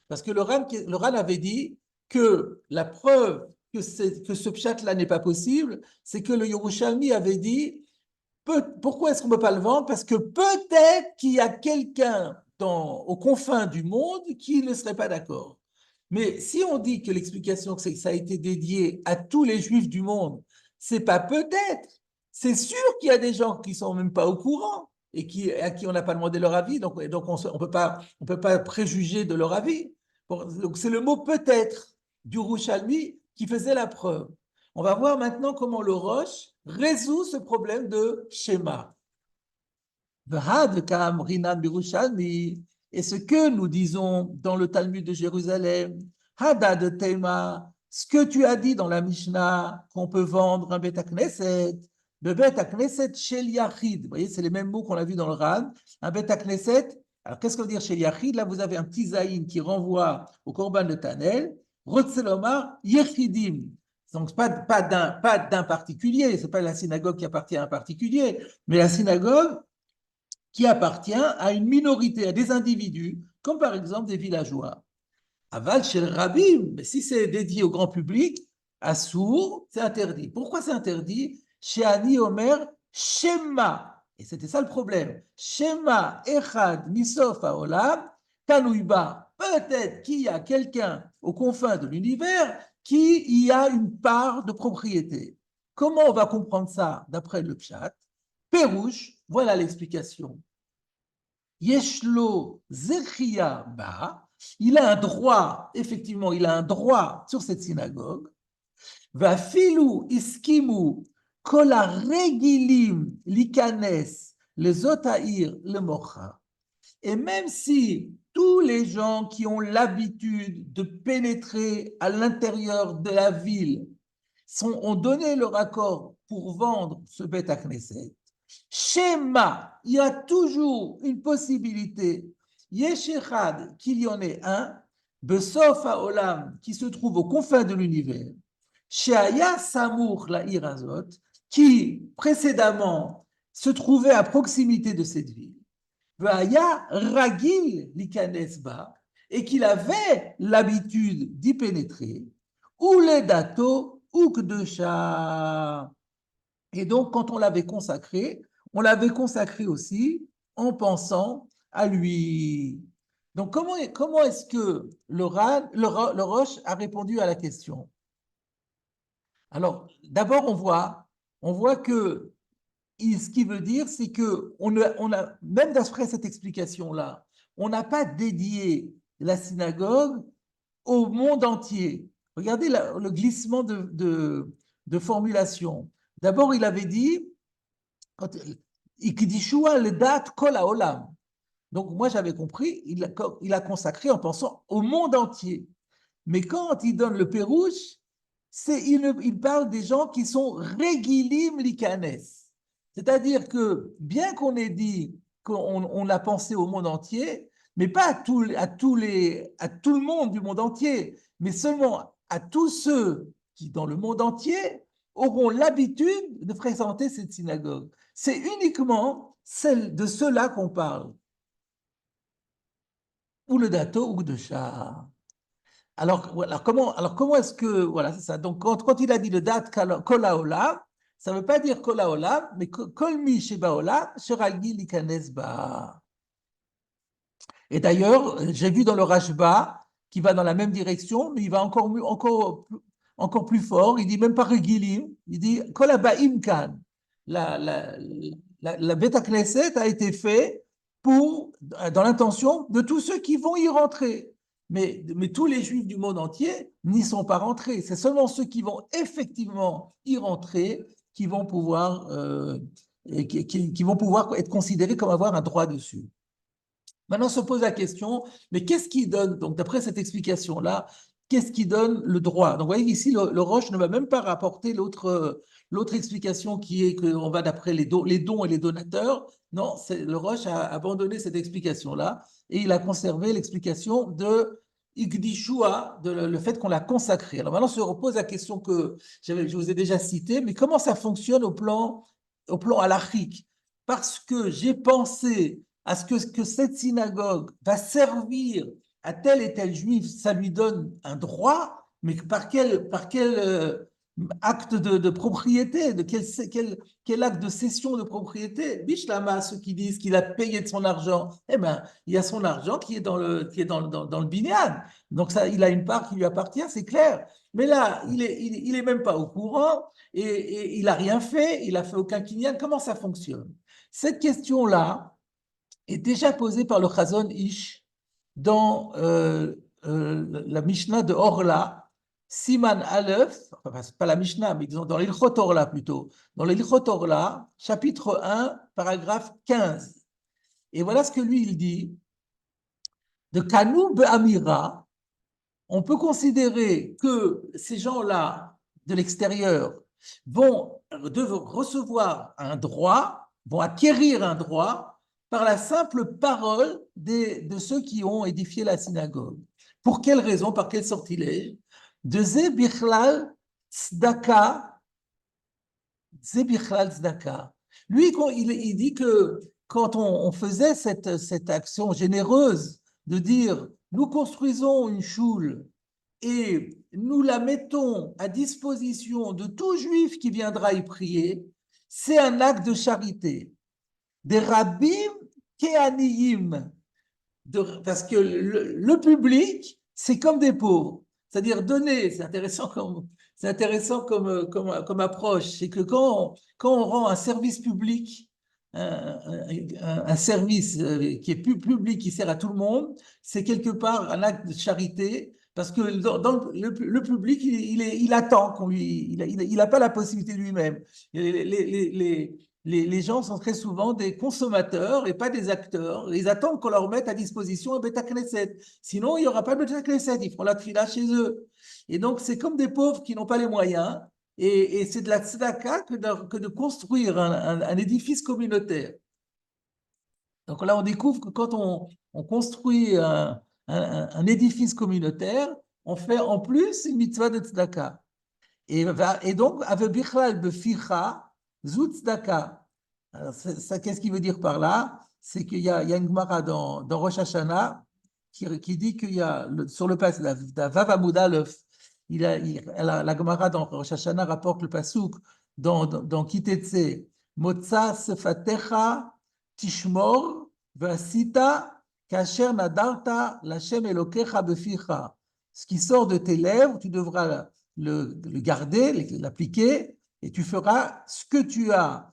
Parce que le Ran avait dit que la preuve que ce pshat-là n'est pas possible, c'est que le Yerushalmi avait dit pourquoi est-ce qu'on ne peut pas le vendre? Parce que peut-être qu'il y a quelqu'un aux confins du monde qui ne serait pas d'accord. Mais si on dit que l'explication, c'est que ça a été dédié à tous les juifs du monde, c'est pas peut-être. C'est sûr qu'il y a des gens qui ne sont même pas au courant et à qui on n'a pas demandé leur avis, donc on ne peut pas préjuger de leur avis. Donc c'est le mot peut-être du Rouchalmi qui faisait la preuve. On va voir maintenant comment le Roche résout ce problème de schéma. Et ce que nous disons dans le Talmud de Jérusalem, Hadad Tema, ce que tu as dit dans la Mishnah, qu'on peut vendre un Bet Knesset, le Bet Knesset Shel Yachid. Vous voyez, c'est les mêmes mots qu'on a vu dans le Ran. Un Bet Knesset, alors qu'est-ce que veut dire Shel Yachid? Là, vous avez un petit zaïn qui renvoie au Korban de Tanel. Rotzelomar Yechidim. Donc, pas d'un particulier, ce n'est pas la synagogue qui appartient à un particulier, mais la synagogue qui appartient à une minorité, à des individus, comme par exemple des villageois. Aval chez le Rabim, mais si c'est dédié au grand public, à sourd, c'est interdit. Pourquoi c'est interdit? Chez Ani Omer, Shema. Et c'était ça le problème. Shema Echad Misof Haolam, Tanouiba. Peut-être qu'il y a quelqu'un aux confins de l'univers qui y a une part de propriété. Comment on va comprendre ça d'après le Pshat? Pérouche, voilà l'explication. Yeshlo Zechia Ba, il a un droit, effectivement, il a un droit sur cette synagogue. Va filou iskimu kola regilim likanes les otaïr le mocha. Et même si tous les gens qui ont l'habitude de pénétrer à l'intérieur de la ville ont donné leur accord pour vendre ce Bet Knesset, Shema, il y a toujours une possibilité, Yeshechad, qu'il y en ait un, Besof Haolam, qui se trouve aux confins de l'univers, Sheaya Samour la Irazot, qui précédemment se trouvait à proximité de cette ville, Vaya Ragil Likanesba, et qu'il avait l'habitude d'y pénétrer, ou les dato ou Kdusha. Et donc, quand on l'avait consacré aussi en pensant à lui. Donc, comment est-ce que le Roche a répondu à la question? Alors, d'abord, on voit que ce qu'il veut dire, c'est que même d'après cette explication-là, on n'a pas dédié la synagogue au monde entier. Regardez le glissement de formulation. D'abord, il avait dit, Ikdishua le date kol haolam. Donc, moi, j'avais compris, il a consacré en pensant au monde entier. Mais quand il donne le pérouche, il parle des gens qui sont regilim likanes. C'est-à-dire que, bien qu'on ait dit qu'on a pensé au monde entier, mais pas à tout le monde du monde entier, mais seulement à tous ceux qui, dans le monde entier, auront l'habitude de fréquenter cette synagogue. C'est uniquement de ceux-là qu'on parle. Ou le dato ou de char. comment est-ce que, voilà, c'est ça. Donc, quand il a dit le date kol haolam, ça ne veut pas dire kol haolam, mais kol mi sheba olam, sheragi likanes ba. Et d'ailleurs, j'ai vu dans le Rashba qui va dans la même direction, mais il va encore plus fort. Il dit même pas Regilim, il dit Kol habaim kan. La Beth Knesset a été fait dans l'intention de tous ceux qui vont y rentrer. Mais tous les juifs du monde entier n'y sont pas rentrés. C'est seulement ceux qui vont effectivement y rentrer qui vont pouvoir, qui vont pouvoir être considérés comme avoir un droit dessus. Maintenant, se pose la question, mais qu'est-ce qui donne, donc d'après cette explication-là, qu'est-ce qui donne le droit? Donc, vous voyez ici, le Roche ne va même pas rapporter l'autre explication qui est qu'on va d'après les dons et les donateurs. Non, le Roche a abandonné cette explication-là et il a conservé l'explication de Igdishua, le fait qu'on l'a consacré. Alors maintenant, se repose la question que je vous ai déjà citée, mais comment ça fonctionne au plan halachique? Parce que j'ai pensé à ce que cette synagogue va servir à tel et tel juif, ça lui donne un droit, mais par quel acte de propriété, quel acte de cession de propriété? Bishlama, ceux qui disent qu'il a payé de son argent, eh bien, il y a son argent qui est dans le binyan. Donc, ça, il a une part qui lui appartient, c'est clair. Mais là, il est même pas au courant et il n'a rien fait, il n'a fait aucun kinyan. Comment ça fonctionne? Cette question-là est déjà posée par le Chazon Ish dans la Mishnah de Orla, Siman Aleph, enfin, pas la Mishnah, mais disons dans l'Ilchot Orla plutôt, dans l'Ilchot Orla, chapitre 1, paragraphe 15. Et voilà ce que lui, il dit. De Kanu Be'amira, on peut considérer que ces gens-là, de l'extérieur, vont recevoir un droit, vont acquérir un droit par la simple parole de ceux qui ont édifié la synagogue. Pour quelle raison, par quel sortilège? De Ze Bichlal Tzedaka. Ze Bichlal Tzedaka. Lui, il dit que quand on faisait cette action généreuse de dire nous construisons une choule et nous la mettons à disposition de tout juif qui viendra y prier, c'est un acte de charité. Des rabbim keaniyim, parce que le public, c'est comme des pauvres. C'est-à-dire donner, c'est intéressant comme approche, c'est que quand on rend un service public, un service qui est public, qui sert à tout le monde, c'est quelque part un acte de charité, parce que dans le public, il attend qu'on lui, il n'a pas la possibilité lui-même. Les gens sont très souvent des consommateurs et pas des acteurs. Ils attendent qu'on leur mette à disposition un Beth Knesset. Sinon, il n'y aura pas de Beth Knesset. Ils feront la tfila chez eux. Et donc, c'est comme des pauvres qui n'ont pas les moyens. Et c'est de la tzedaka que de construire un édifice communautaire. Donc là, on découvre que quand on construit un édifice communautaire, on fait en plus une mitzvah de tzedaka. Et donc, avec Bichlal Beficha, Zut Tzedaka. Ça, qu'est-ce qu'il veut dire par là? C'est qu'il y a une Gemara dans Rosh Hashanah qui dit qu'il y a, sur le passage, la Vav Amud Aleph, la Gemara dans Rosh Hashanah rapporte le pasuk dans Kitetse, Motza Sefatecha Tishmor Vasita Kasher Nadarta Lashem Elokecha Beficha. Ce qui sort de tes lèvres, tu devras le garder, l'appliquer, et tu feras ce que tu as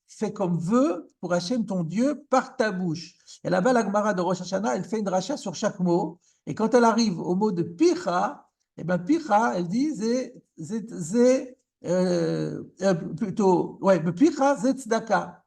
fait comme vœu pour Hachem ton Dieu par ta bouche. Et là-bas, la Gemara de Rosh Hashanah, elle fait une dracha sur chaque mot, et quand elle arrive au mot de Picha, et bien Picha, elle dit, plutôt, ouais, Picha, c'est tzedaka.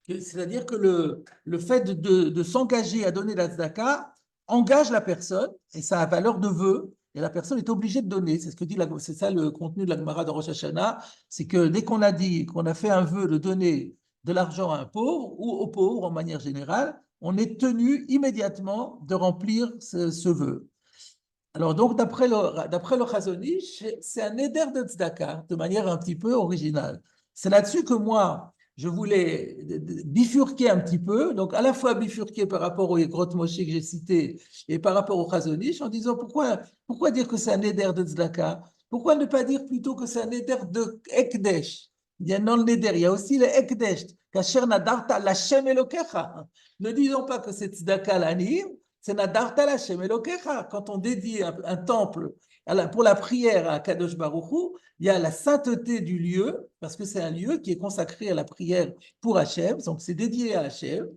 C'est-à-dire que le fait de s'engager à donner la tzedaka engage la personne, et ça a valeur de vœu, et la personne est obligée de donner. C'est ça le contenu de la Gemara de Rosh Hashanah, c'est que dès qu'on a dit qu'on a fait un vœu de donner de l'argent à un pauvre ou aux pauvres en manière générale, on est tenu immédiatement de remplir ce vœu. Alors donc, d'après le Chazon Ish, c'est un éder de tzedaka, de manière un petit peu originale. C'est là-dessus que moi, je voulais bifurquer un petit peu, donc à la fois bifurquer par rapport aux grottes Moshe que j'ai citées et par rapport au Chazon Ish, en disant pourquoi dire que c'est un éder de tzedaka? Pourquoi ne pas dire plutôt que c'est un éder de Ekdesh? Il y a non le neder, il y a aussi le Ekdesh. Kasher nadarta l'Hashem Elokecha. Ne disons pas que c'est tzedaka l'anime, c'est nadarta l'Hashem Elokecha. Quand on dédie un temple pour la prière à Kadosh Baruch Hu, il y a la sainteté du lieu, parce que c'est un lieu qui est consacré à la prière pour Hachem, donc c'est dédié à Hachem.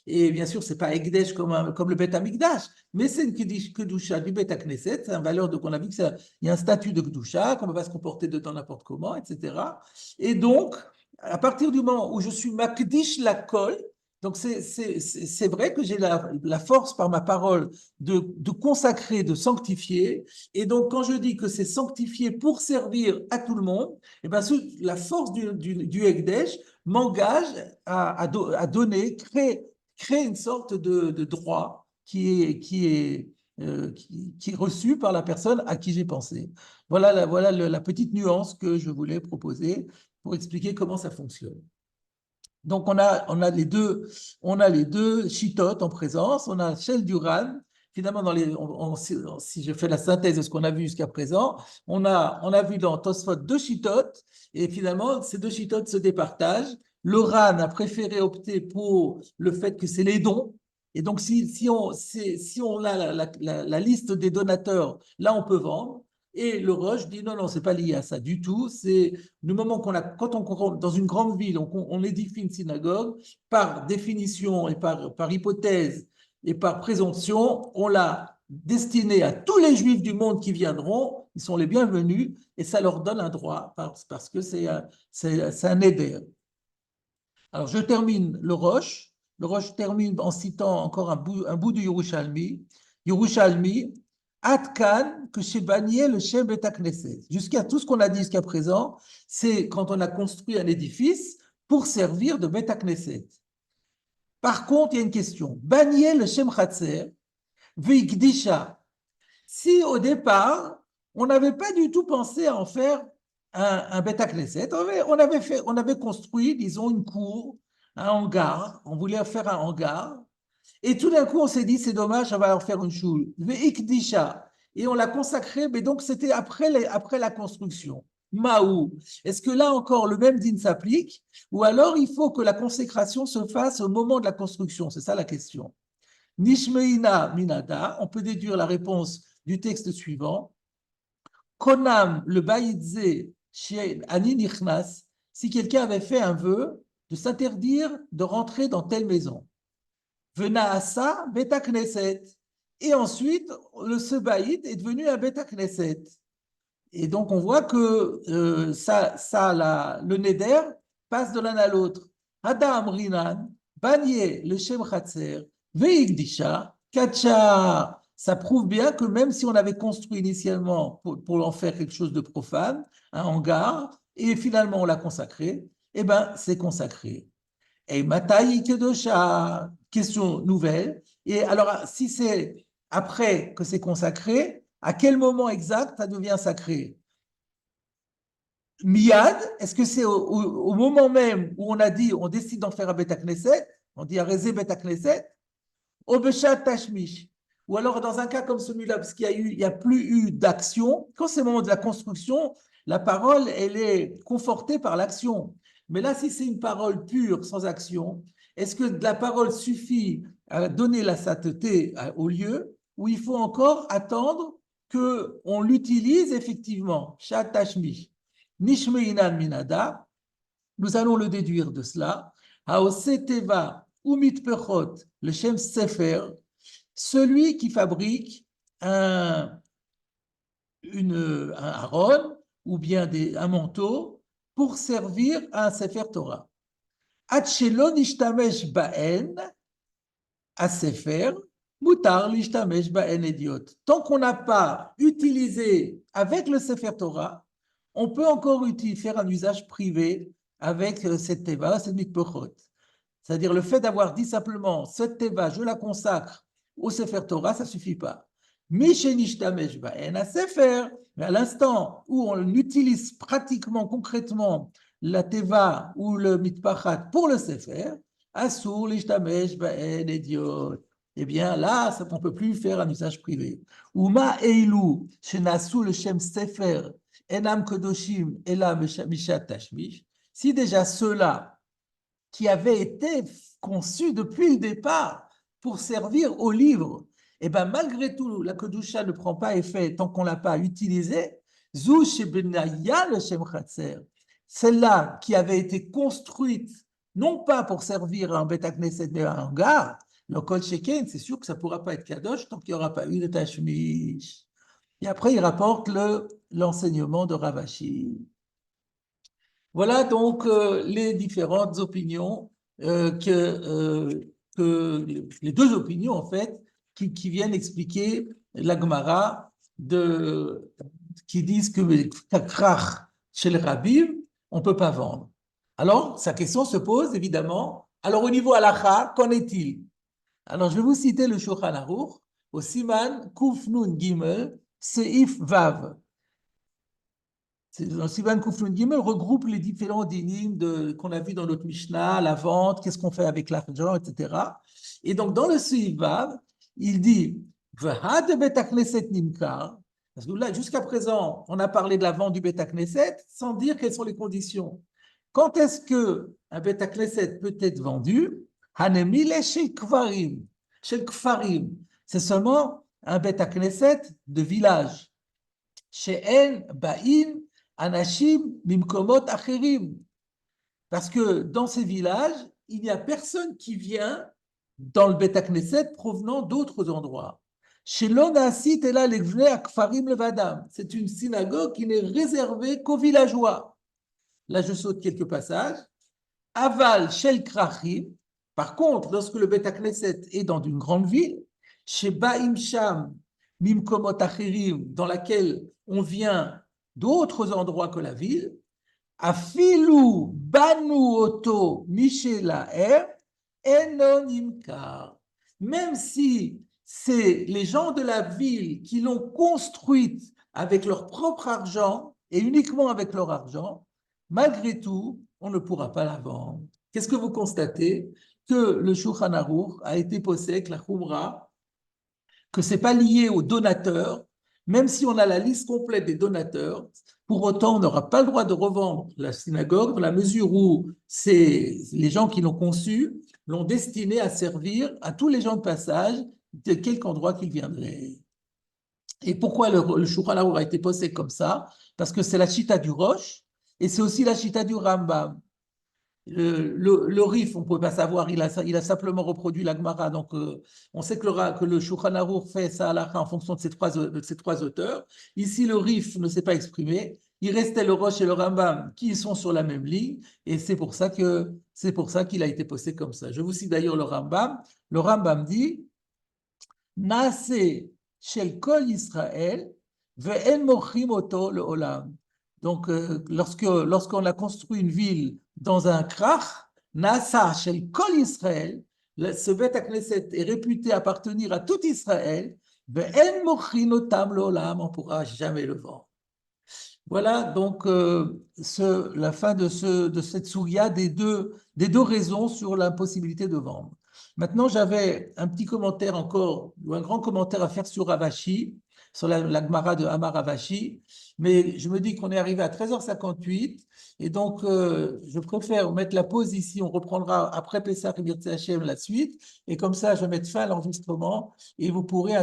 Et bien sûr, ce n'est pas Ekdesh comme le Beth Amikdash, mais c'est une Kedusha du Beth Knesset, c'est une valeur qu'on a vu qu'il y a un statut de Kedusha, qu'on ne peut pas se comporter dedans n'importe comment, etc. Et donc, à partir du moment où je suis Makdish la Kol, donc c'est vrai que j'ai la force par ma parole de consacrer, de sanctifier. Et donc, quand je dis que c'est sanctifié pour servir à tout le monde, eh bien, la force du Ekdesh m'engage à donner, créer une sorte de droit qui est reçu par la personne à qui j'ai pensé. Voilà la petite nuance que je voulais proposer pour expliquer comment ça fonctionne. Donc, on a les deux chitotes en présence. On a Shel Duran. Finalement, si je fais la synthèse de ce qu'on a vu jusqu'à présent, on a vu dans Tosfot deux chitotes, et finalement, ces deux chitotes se départagent. Le Ran a préféré opter pour le fait que c'est les dons. Et donc, si on a la liste des donateurs, là, on peut vendre. Et le Roche dit non, c'est pas lié à ça du tout. C'est du moment quand on rentre dans une grande ville, on édifie une synagogue, par définition et par hypothèse et par présomption, on l'a destinée à tous les juifs du monde qui viendront, ils sont les bienvenus, et ça leur donne un droit, parce que c'est un éder. Alors, je termine le Roche. Le Roche termine en citant encore un bout du Yerushalmi. Yerushalmi, Atkan, que chez Banier, le Shem Bet Knesset. Jusqu'à tout ce qu'on a dit jusqu'à présent, c'est quand on a construit un édifice pour servir de Bet Knesset. Par contre, il y a une question. Banier, le Shem Chatzer, Veikdisha. Si au départ, on n'avait pas du tout pensé à en faire un Beth Knesset, on avait construit, disons, une cour, un hangar, on voulait faire un hangar, et tout d'un coup, on s'est dit, c'est dommage, on va en faire une choule. Et on l'a consacré, mais donc c'était après la construction. Maou. Est-ce que là encore le même din s'applique, ou alors il faut que la consécration se fasse au moment de la construction? C'est ça la question. Nishmeina minada, on peut déduire la réponse du texte suivant. Konam le baïdze chez Ani Nichnas, si quelqu'un avait fait un vœu de s'interdire de rentrer dans telle maison. Venaasa beta knesset. Et ensuite, ce baïd est devenu un beta knesset. Et donc, on voit que le neder passe de l'un à l'autre. Hada amrinan, banier le shem chatzer, veigdisha, kacha. Ça prouve bien que même si on avait construit initialement pour en faire quelque chose de profane, un hangar, et finalement on l'a consacré, eh bien, c'est consacré. Et Mataï Kedosha, question nouvelle. Et alors, si c'est après que c'est consacré, à quel moment exact ça devient sacré? Miyad, est-ce que c'est au moment même où on décide d'en faire un Beth Knesset, on dit Arezé Beth Knesset, au Beshat Tashmish, ou alors dans un cas comme celui-là, parce qu'il n'y a plus eu d'action, quand c'est le moment de la construction, la parole, elle est confortée par l'action. Mais là, si c'est une parole pure, sans action, est-ce que la parole suffit à donner la sainteté au lieu, ou il faut encore attendre qu'on l'utilise effectivement? Shat Tashmish. Nishmeinan minada, nous allons le déduire de cela. Haoseteva umit pechot, le Shem Sefer, celui qui fabrique un aron ou bien un manteau pour servir à un Sefer Torah. Atchelo nishtamesh ba'en, à Sefer, mutar nishtamesh ba'en idiot. Tant qu'on n'a pas utilisé avec le Sefer Torah, on peut encore faire un usage privé avec cette teva, cette mikpochot. C'est-à-dire le fait d'avoir dit simplement cette teva, je la consacre au Sefer Torah, ça ne suffit pas. Mais à l'instant où on l'utilise pratiquement, concrètement la teva ou le mitpachat pour le sefer, assour l'ishtamesh ba'en idiot. Eh bien, là, on ne peut plus faire un usage privé. Uma eilu, shenasu le shem sefer, enam kodoshim, ela mishat tashmish. Si déjà ceux-là qui avaient été conçus depuis le départ pour servir au livre, et bien malgré tout, la Kedusha ne prend pas effet tant qu'on ne l'a pas utilisé. Zou shebenaya le Shem Chatzer, celle-là qui avait été construite non pas pour servir à un Beth Knesset mais à un hangar, le Kol Sheken, c'est sûr que ça ne pourra pas être Kadosh tant qu'il n'y aura pas eu de Tashmish. Et après, il rapporte l'enseignement de Rav Ashi. Voilà donc les différentes opinions que les deux opinions en fait qui viennent expliquer la Gemara qui disent que le kakrach chez le Rabbim, on ne peut pas vendre. Alors, sa question se pose évidemment, alors au niveau halakha, qu'en est-il? Alors, je vais vous citer le Shulchan Aruch au Siman Kuf Nun Gimel Seif Vav. Le Sivan Kuflun Gimel regroupe les différents dinim qu'on a vu dans notre Mishnah, la vente, qu'est-ce qu'on fait avec l'argent, etc. Et donc, dans le Sivav, il dit V'had Bet Knesset nimkar. Parce que là, jusqu'à présent, on a parlé de la vente du Bet Knesset sans dire quelles sont les conditions. Quand est-ce qu'un Bet Knesset peut être vendu? Hanemile shel Kfarim. Shel Kfarim. C'est seulement un Bet Knesset de village. She'en ba'in Anashim mimkomot acherim. Parce que dans ces villages, il n'y a personne qui vient dans le Bet Knesset provenant d'autres endroits. Chez l'Onasit et là, l'Ekvne Akfarim Levadam. C'est une synagogue qui n'est réservée qu'aux villageois. Là, je saute quelques passages. Aval Shel Krachim. Par contre, lorsque le Bet Knesset est dans une grande ville, chez Ba'im Sham mimkomot acherim, dans laquelle on vient d'autres endroits que la ville, afilu banu oto michelaer enonimkar. Même si c'est les gens de la ville qui l'ont construite avec leur propre argent et uniquement avec leur argent, malgré tout, on ne pourra pas la vendre. Qu'est-ce que vous constatez? Que le Shulchan Aruch a été posé avec la Khumra, que ce n'est pas lié aux donateurs. Même si on a la liste complète des donateurs, pour autant, on n'aura pas le droit de revendre la synagogue dans la mesure où les gens qui l'ont conçue l'ont destinée à servir à tous les gens de passage de quelque endroit qu'ils viendraient. Et pourquoi le Shulchan Aruch a été posé comme ça? Parce que c'est la Chita du Rosh et c'est aussi la Chita du Rambam. Le Rif, on ne peut pas savoir, il a simplement reproduit la Gemara, donc on sait que le Shulchan Aruch fait sa halakha en fonction de ces trois auteurs. Ici, le Rif ne s'est pas exprimé, il restait le Rosh et le Rambam qui sont sur la même ligne, et c'est pour ça qu'il a été posé comme ça. Je vous cite d'ailleurs le Rambam dit « Naase shel kol Yisrael ve'en mochim oto le'olam » Donc, lorsqu'on a construit une ville dans un krach, Nasa shel kol Israël, ce Bet Knesset est réputé appartenir à tout Israël, ve'en mochin otam le'olam, on ne pourra jamais le vendre. Voilà donc la fin de cette souya des deux raisons sur l'impossibilité de vendre. Maintenant, j'avais un petit commentaire encore, ou un grand commentaire à faire sur Rav Ashi, sur la Gemara de Amar Rav Ashi, mais je me dis qu'on est arrivé à 13h58, et donc je préfère mettre la pause ici, on reprendra après Pessah et Mirtz Hashem la suite, et comme ça je vais mettre fin à l'enregistrement, et vous pourrez